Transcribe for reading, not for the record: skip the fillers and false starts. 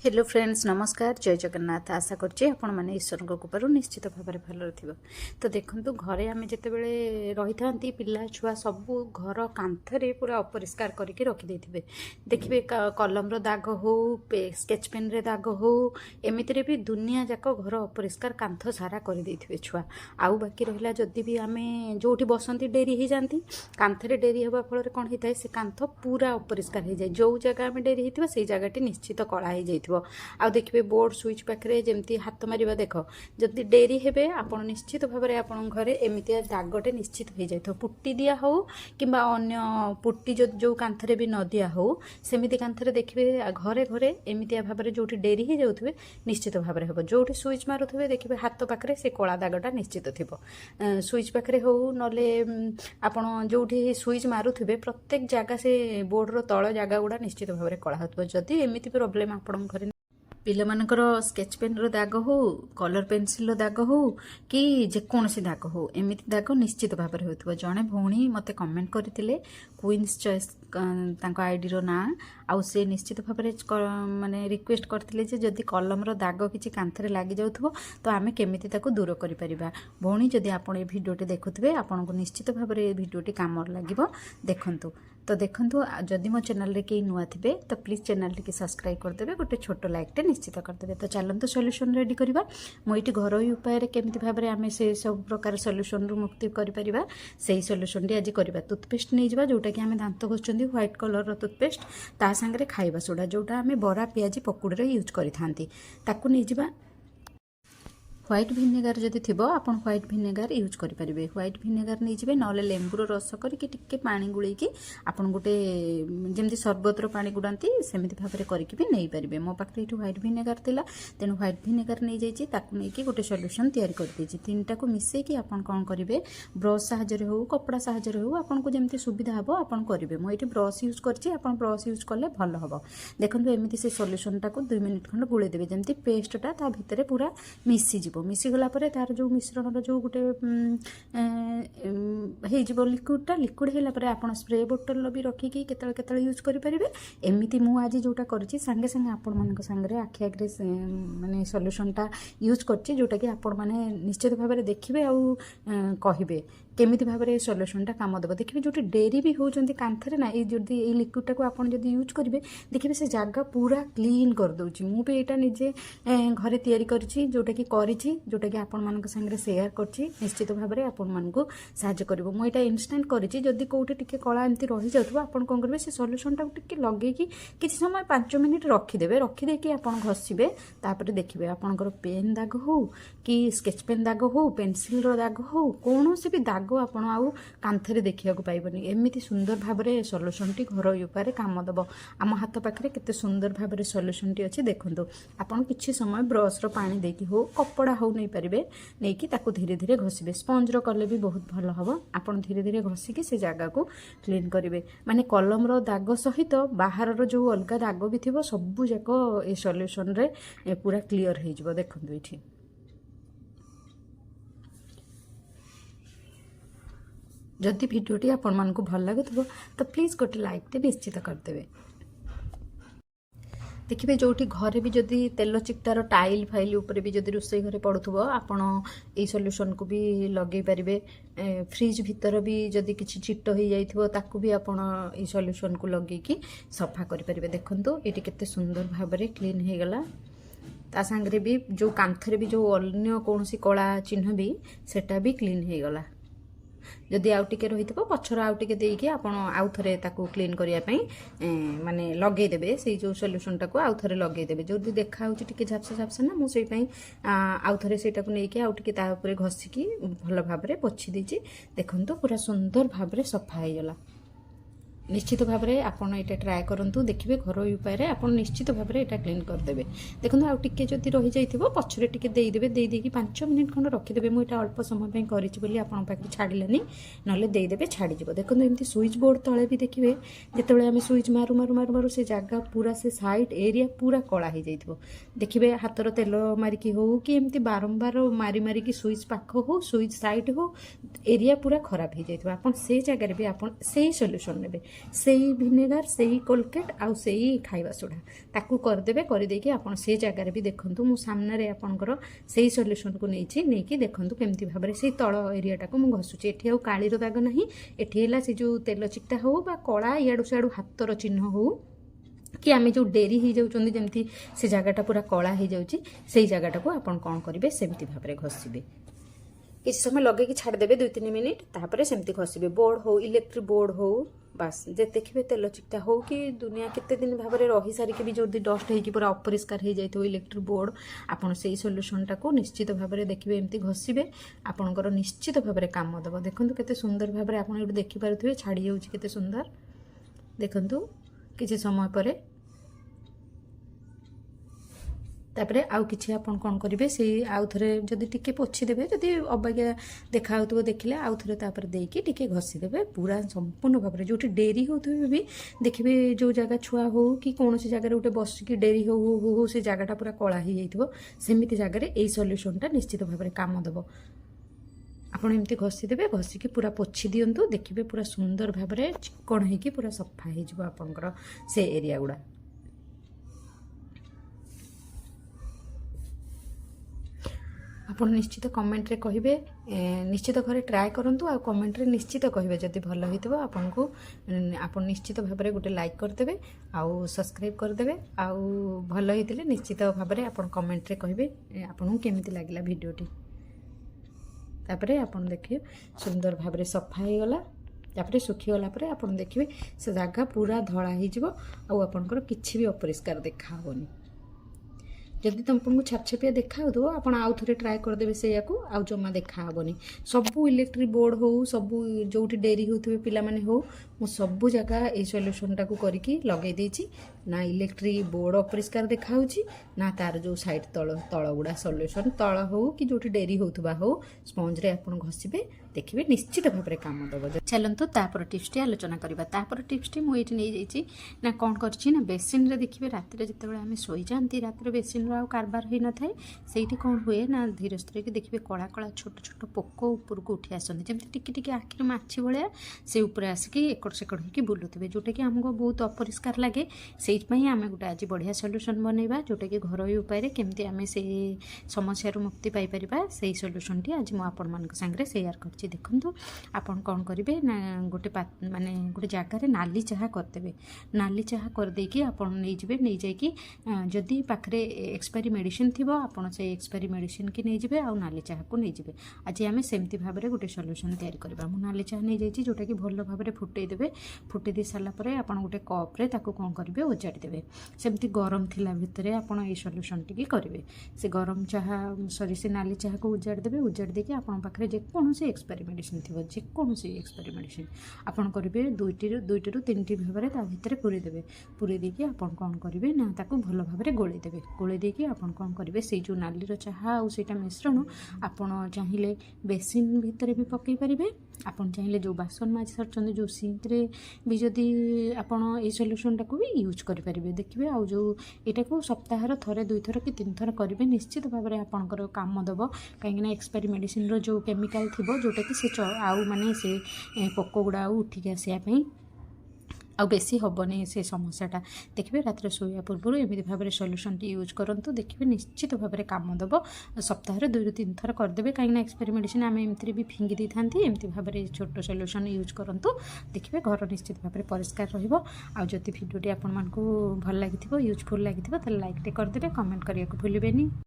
Hello friends नमस्कार जय जगन्नाथ आशा करछि आपण माने ईश्वर कृपारू निश्चित भाव में भल थी। तो देखंतु घरे आमे जेतेबेले रही थांती पिला छुआ सबू घर कांथरे पूरा अपरिष्कार करके रखी देथिबे। देखिबे कलम रो दाग हो स्केच पेन रे दाग हो एमितिरे भी दुनिया जाक घर अपरिष्कार कांथ सारा कर देथिबे छुआ। आउ बाकी रहिला जदि भी आमे जोठी बसंती डेरी ही जानती कांथरे डेरी हेबा फल रे कोन हिताय से कांथ पूरा अपरिष्कार हो जाय। जो जगह आमे डेरी हितबा सेई जगहटी निश्चित कला हो जाय। आ देखिए बोर्ड स्विच पाखे जमी हाथ मार देख जदि डेरी हे आप निश्चित भाव में आप घरे एमती दागटे निश्चित हो जाए पुट्टी दिया हो कि अन्य पुट्टी जो कांथरे भी न दिया हो सेमती कांथरे देखिए घरे घरे एमती भाव में जो डेरी हो जाऊे निश्चित भाव में हम जो स्विच मारुवे देखिए हाथ पाखे से कला दागटा निश्चित थी स्विच पाखे हो ना आप जो स्विच मारुवे प्रत्येक जगह से बोर्डर तल जगह गुड़ा निश्चित भाव में कला हो जदि एमती प्रोब्लेम आप घरे पिलामानकर स्केच पेन रो दाग हो कलर पेनसिल रो दाग हो कि जेकोसी दाग हो एमती दाग निश्चित भाव में होता। जड़े भौणी मते कमेंट करते क्वीन्स चॉइस आईडी रो ना आउ से निश्चित भाव में माने रिक्वेस्ट करते जदि कलम रो दाग किसी कांथरे लगी जाउथबो तो आमे केमिति ताको दूर करि परिबा। भौणी जदि आपण ए भिडियोटी देखुथिबे आपनको निश्चित भाव में ए भिडियोटी काम लागिबो देखंतु। तो देखंतु जदि मो चैनल रे के नुआ थिबे तो प्लीज चैनल टी सब्सक्राइब करदेबे गोटे छोट लाइक टे निश्चित करदेबे। तो चलंतु सॉल्यूशन रेडी करबा। मो इटी घरोई उपाय रे केमिति भाबरे आमे से सब प्रकार सॉल्यूशन रु मुक्ति करि परिबा सेही सॉल्यूशन टी आज करबा। टूथपेस्ट नै जिबा जोटा कि आमे दांत घोचंदी व्हाइट कलर रो टूथपेस्ट ता संगे खाइबा सोडा जोटा आमे बरा पियाजी पकुड़ी रे यूज करि थांती ताकू नै जिबा। व्हाइट भिनेगार जदि थी आप व्हाइट भिनेगार यूज करेंगे। व्हाइट भिनेगार नहीं जाए ना लेंबूर रस करके टिके पानी गुड़े आप गोटे जमी सरबतर पानी गुड़ाती सेमती भाव में करके भी नहीं पारे। मो पाखे ये व्हाइट भिनेगार थिला तेणु व्हाइट भिनेगार नहीं जाइए ताकू नहीं गोटे सॉल्यूशन तैयारी कर देछि। तीनटा को मिसेकी आपन कौन करेंगे ब्रश साहाय्य हो कपड़ा साहाय्य हो आपको जमी सुविधा हम आप करेंगे। मुझे ब्रश यूज करछि आप ब्रश यूज कले भल हम। देखो एमती से सॉल्यूशन टाक 2 मिनिट खंड गुड़े देवे जमी पेस्टा ता भितर पूरा मिसीज मिसीगला तार जो मिश्रण जो गोटे लिक्विडटा लिक्विड होगा आप स्प्रे बोतल भी रखिकी केत यूज करेंगे। एमती मुझे आज जोटा करी सांगे सांगे आपण मान सांगे आखि आगे माने सॉल्यूशनटा यूज करछि जोटा कि आपण माने निश्चित भाव में देखिए आउ कहिबे केमिति भाव में सॉल्यूशनटा काम देव। देखिए जो डेरी भी होती कांथरे ना ये लिक्विडटा को आप यूज करेंगे देखिए से जगह पूरा क्लीन कर दूची। मुझे यहाँ निजे घरे तैयारी करछि जोटा कि जोटा कि आपण मान संगे शेयर करछि निश्चित भाव में आपण मानकु साहाय्य करिवो। मु एटा इंस्टेंट करिछि जदि कोउटे टिके कला एमती रही जाउथबो आपण कोन करबे से सॉल्यूशन टा टिके लगेकी किछि समय 5 मिनिट रखी देबे रखी देकी आपण घसिबे तापर देखिबे आपनकर पेन दाग हो कि स्केच पेन दाग हो पेंसिल रो दाग हो कोनोसी भी दाग आपण आउ कांथरे देखिया को पाइबनी। एमिति सुंदर भाव में सॉल्यूशन टी घर उपाय काम दबो। आम हाथ पाखे केते सुंदर भाव में सॉल्यूशन टी अछि देखंतु। आपण किछि समय ब्रश रो पानी देकी हो कपड़ा हो नहीं पारे नहीं कि ताकू धीरे धीरे घसीबे स्पंज रो कले भी बहुत भल हम आप धीरे धीरे घसिकी से जगह को क्लीन करेंगे। माने कलम रो दाग सहित बाहर रो जो अलग दाग भी थी सबू जाक ए सॉल्यूशन रे पूरा क्लीयर हो जिवो। देखंतु एठी जदि भिडियोटी आपण मानकु भल लागुथबो तो प्लीज गोटे लाइक टे निश्चित करदेबे। देखिए जो घरे भी जदि तेल चिकटार टाइल फाइल उपर भी जदि रोषे घरे पड़ुथबो आपण ए सॉल्यूशन को भी लगे पारिबे। फ्रिज भीतर भी जदि किछि चिट्ट हो जाइथबो ताकू भी आपण ए सॉल्यूशन को लगेकी सफा करि परिबे। देखंतु एटी केते सुंदर भाव में क्लीन हो गला ता संगे भी जो कांथरे भी जो अन्य कोनोसी कला चिन्ह भी सेटा भी क्लीन हो गला। जदि आउ टिके रही पछर आउ टिके देकी आपण आउ थरे ताकू क्लीन करिया पई माने लगे देबे से जो सॉल्यूशन टाको आउ थरे लगे देबे जो देखा होची टिके झापसा झापसा ना मु सेई पई आउ थरे सेटा को नेकी आउ टिके ता ऊपर घसिकी भल भाव में पोछि दीची। देखंतु पूरा सुंदर भाव में सफा हो गला। निश्चित भाव में आपड़ ये ट्राए करूँ देखिए घर उपाय आप निश्चित भाव में यहाँ क्लीन करदे। देखो आउ टे जदि रही जाइए पछरे टे देदेवे देदेकी 5 मिनिट खंड रखिदेवे। मुझे अल्प समय करी आपन पाखे छाड़ानी ना देदेवे छाड़। देखो एमती स्विच बोर्ड तले भी देखिए जिते आम स्विच मारू मारू मारू मारू से जगह पूरा से साइड एरिया पूरा कला हो जाइए। देखिए हाथर तेल मारिकी हो कि एमती बारंबार मारी मारिकी स्विच पाख हो स्विच साइड हो एरिया पूरा खराब हो जाइए। आप से जगह भी आप सॉल्यूशन नेबे सेई विनेगार सेई कोलगेट आउ सेई खाइबा सोडा ताकू करदेबे करदेकि आपण से जगार भी देखंतु मु सामने आपणकर सेई सॉल्यूशन को नहीं देखंतु केमती भाबरे से तळ एरियाटा को मु घसुची एठी आउ काळीर दाग नाही एठी हला से जो तेल चिकटा हो बा कला इयाडू सियाडू हातर चिन्ह हो कि आम जो डेरी हो जाउछन्ती जेमती से जगहटा पूरा कला हो जाउची सेई जगहटा को आपण कोन करिवे सेमती भाबरे घसिबे किसी समय लगे कि छाड़देवे 2-3 मिनिट तापर सेमती घसिबे बोर्ड हो इलेक्ट्रिक बोर्ड हो बास जे देखिए तेल चिकटा हो कि दुनिया केते दिन भाव में रही सारिकी भी जो डस्ट होगी पूरा अपरिष्कार हो जाए इलेक्ट्रिक बोर्ड आपन से सॉल्यूशनटा को निश्चित भाव में देखिए एमती घसिबे आपणकर निश्चित भाव में काम देव देखूँ केते सुंदर भाव में आप देखिपे छाड़ी जाऊँगी केते सुंदर देखूँ किसी समय पर तापरे आउ किछि आपन कोन करिवे से आउ थरे जदि टिके पोछि देबे जदि अबाग्या देखा होतबो देखिले आउ थरे तापर देकी टिके घसी देबे पूरा संपूर्ण भाबरे जोटी डेरी होतबे भी देखिबे जो जगह छुआ हो कि कोनोसी जगह उठे बस कि डेरी हो से जगहटा पूरा कला ही जाइतबो सेमिति जगह रे एई सॉल्यूशनटा निश्चित भाबरे काम देबो आपण एमती घसी देबे घसिकी पूरा पोछि दियंतु देखिबे पूरा सुंदर भाबरे चिकन हेकी पूरा सफा हे जिवो आपनकर से एरिया गुडा आप निश्चित कमेंट रे कहिबे निश्चित घरे ट्राए करंतु आ कमेंट रे निश्चित कहिबे जदि भल होइतबो आपनको आपन निश्चित भाव में गोटे लाइक करदेबे आउ सब्सक्राइब करदेबे आउ भल होइतिले निश्चित भाव में आपन कमेंट रे कहिबे आपनको केमिति लागिला वीडियोटी तापरे आपन देखिए सुंदर भाव में सफा हो गला तापर सुखीगला पर आप देखिए से जगह पूरा धला हो आपंकर किसी भी अपरिष्कार देखाबनी जदि तुमको छापछापिया देखा हो आप आउ थे ट्राए करदे से आउ जमा देखाबनी सबू इलेक्ट्रिक बोर्ड हो सबू जो डेरी होते पिला माने हो मु सबू जगह ये सॉल्यूशनटा को करके लगे देछि ना इलेक्ट्रिक बोर्ड अपरिष्कार देखा ना तार जो साइड तल गुड़ा सॉल्यूशन तल हो कि जो डेरी होतबा हो स्पंज रे आपण घसिबे देखिए निश्चित भाव में काम दब चलतु तापर टिप्सटी आलोचना करवा तापर टिप्सटी मुझे नहीं जाइए ना कौन करछि ना बेसिन रे देखिए रात जिते आम शोई जाती रात बेसिन रो कारबार हो न थाए से कौन हुए ना धीरे धीरे कि देखिए कला कला छोट छोट पोक ऊपर को उठी आसती जमी टिके टिके आखिर माछी भाया से ऊपर आसिकी एकड़ सेकड़ होकर बुलुवे जोटा कि आमको बहुत अपरिष्कार लगे से आम गोटे आज बढ़िया सॉल्यूशन बनैबा जोटा कि घरोई उपाय केमती आम से समस्या मुक्ति पाइपर से सॉल्यूशन टी आज मुझे सांगे शेयर कर देखो आपन कौन करेंगे ना गोटे माने गोटे जगार नाली चाह करदे नाली चाह करदेकी आपन नहीं जाइए जदि पाखे एक्सपायरी मेडिसिन थी आपन से एक्सपायरी मेडिसिन की नहीं जाए आ नाली चाह को नहीं जाए आज आम सेमती भाव में गोटे सॉल्यूशन तैयारी करबा मु नाली चाह नहीं जाइए जोटा कि भल भाव में फुटेदेवे फुटे दी सारापर आप गोटे कप्रे कौन करेंगे ओजाड़ी देवे सेमती गरम थिला भितर आपन ये सॉल्यूशन टी करेंगे से गरम चाह सॉरी से नाली चाह को उजाड़ी देवे उजाड़ी देके आपन पाखे जेकोसी एक्सपायरी मेडिसिन थी जेकोसी एक्सपायरी मेडिसिन आपन करेंगे 2 ରୁ 3 भाव में भितर पूरी देवे पूरी देकी आपन कौन करेंगे ना ताकू भल भाव में गोली देवे गोली देकी आपन कौन करेंगे से जो नालीर चाह आईटा मिश्रण आपन चाहिए बेसिन भितर भी पकई पारे आपन चाहिए जो बासन माजी सारी जो सिंक्रे भी जदि आपन ये सॉल्यूशनटा को भी यूज करेंगे देखिए आउ जो यहाँ को सप्ताहर थरे 2 थर कि 3 थर करेंगे निश्चित भाव में आपंकर काम दब कहीं एक्सपायरी मेडिसिन जो केमिकल थी जोटा कि से आउ माने से पोक गुड़ा उठिक आसापी आ बेसी हेनी से समस्याटा देखिए रात शोया पूर्व एमती भाव में सॉल्यूशन टी यूज करूँ देखिए निश्चित भाव में काम दब सप्ताह 2 ରୁ 3 थर करदे कहीं एक्सपायरी मेडिसिन आम एमती भी फिंगी दी था एमती भाव में छोट सॉल्यूशन यूज करूँ देखिए घर निश्चित भाव में परिष्कार रही भिडियोटी आपण मानक भल लगी यूजफुल लगी लाइक टे करदे कमेंट करने को भूलें।